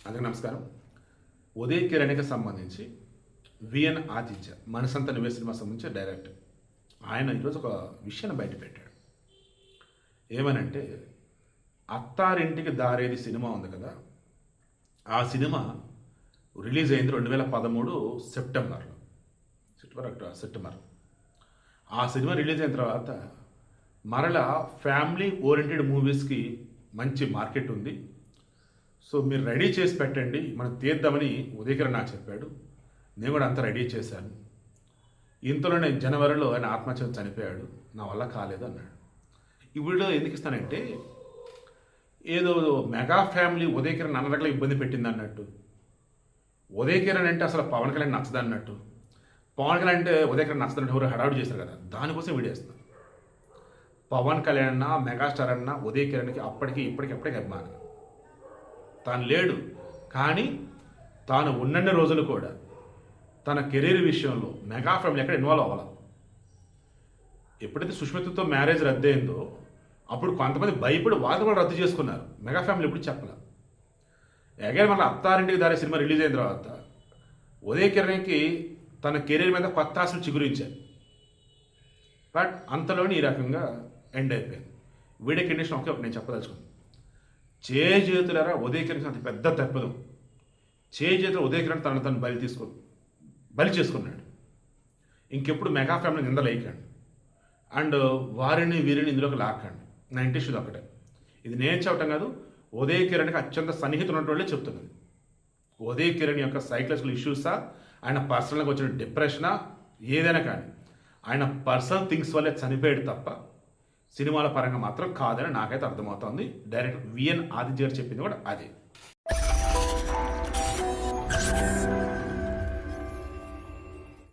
అందరికీ నమస్కారం. ఉదయ్ కిరణ్కి సంబంధించి విఎన్ ఆతిథ్య మనసంత నివేశ సినిమా సంబంధించి డైరెక్టర్ ఆయన ఈరోజు ఒక విషయాన్ని బయటపెట్టాడు. ఏమనంటే అత్తారింటికి దారేది సినిమా ఉంది కదా, ఆ సినిమా రిలీజ్ అయింది 2013 సెప్టెంబర్. ఆ సినిమా రిలీజ్ అయిన తర్వాత మరలా ఫ్యామిలీ ఓరియంటెడ్ మూవీస్కి మంచి మార్కెట్ ఉంది, సో మీరు రెడీ చేసి పెట్టండి, మనం తీద్దామని ఉదయకిరణ్ నాకు చెప్పాడు. నేను కూడా అంతా రెడీ చేశాను. ఇంతలోనే జనవరిలో ఆయన ఆత్మహత్య చనిపోయాడు, నా వల్ల కాలేదు అన్నాడు. ఈ వీడియో ఎందుకు ఇస్తానంటే ఏదో మెగా ఫ్యామిలీ ఉదయకిరణ్ అన్న రకాల ఇబ్బంది పెట్టింది అన్నట్టు, ఉదయకిరణ్ అంటే అసలు పవన్ కళ్యాణ్ నచ్చదు అన్నట్టు, పవన్ కళ్యాణ్ అంటే ఉదయకిరణ్ నచ్చదంటే ఎవరు హడావుడి చేశారు కదా, దానికోసం వీడియో ఇస్తాను. పవన్ కళ్యాణ్ అన్న, మెగాస్టార్ అన్న ఉదయకిరణ్కి అప్పటికి ఇప్పటికి అభిమానం. తాను లేడు కానీ తాను ఉన్నన్ని రోజులు కూడా తన కెరీర్ విషయంలో మెగా ఫ్యామిలీ ఎక్కడ ఇన్వాల్వ్ అవ్వాలి. ఎప్పుడైతే సుష్మితతో మ్యారేజ్ రద్దయిందో అప్పుడు కొంతమంది భయపడి వాళ్ళు కూడా రద్దు చేసుకున్నారు. మెగా ఫ్యామిలీ ఎప్పుడు చెప్పలేదు. ఎగైన్ మన అత్తారింటికి దారి సినిమా రిలీజ్ అయిన తర్వాత ఉదయ్ కిరణ్కి తన కెరీర్ మీద కొత్త ఆశలు చిగురించాయి. బట్ అంతలోని ఈ రకంగా ఎండ్ అయిపోయింది. వీడియో కండిషన్ ఒకే నేను చెప్పదలుచుకున్నాను. చేతులరా ఉదయ్ కిరణ్ అంత పెద్ద తప్పదు. చేతులు ఉదయ్ కిరణ్ తను బలి చేసుకున్నాడు. ఇంకెప్పుడు మెగా ఫ్యామిలీ నిందలేయకండి అండ్ వారిని వీరిని ఇందులోకి లాక్కండి. నా ఇంట్రెస్ట్ ఇది ఒకటే. ఇది నేను చెప్పటం కాదు, ఉదయ్ కిరణ్కి అత్యంత సన్నిహితులు ఉన్నటువంటి చెప్తున్నది. ఉదయ్ కిరణ్ యొక్క సైకలాజికల్ ఇష్యూసా, ఆయన పర్సనల్గా వచ్చిన డిప్రెషనా, ఏదైనా కానీ ఆయన పర్సనల్ థింగ్స్ వల్లే చనిపోయాడు తప్ప సినిమాల పరంగా మాత్రం కాదని నాకైతే అర్థమవుతుంది. డైరెక్టర్ విఎన్ ఆదిత్య గారు చెప్పింది కూడా అదే.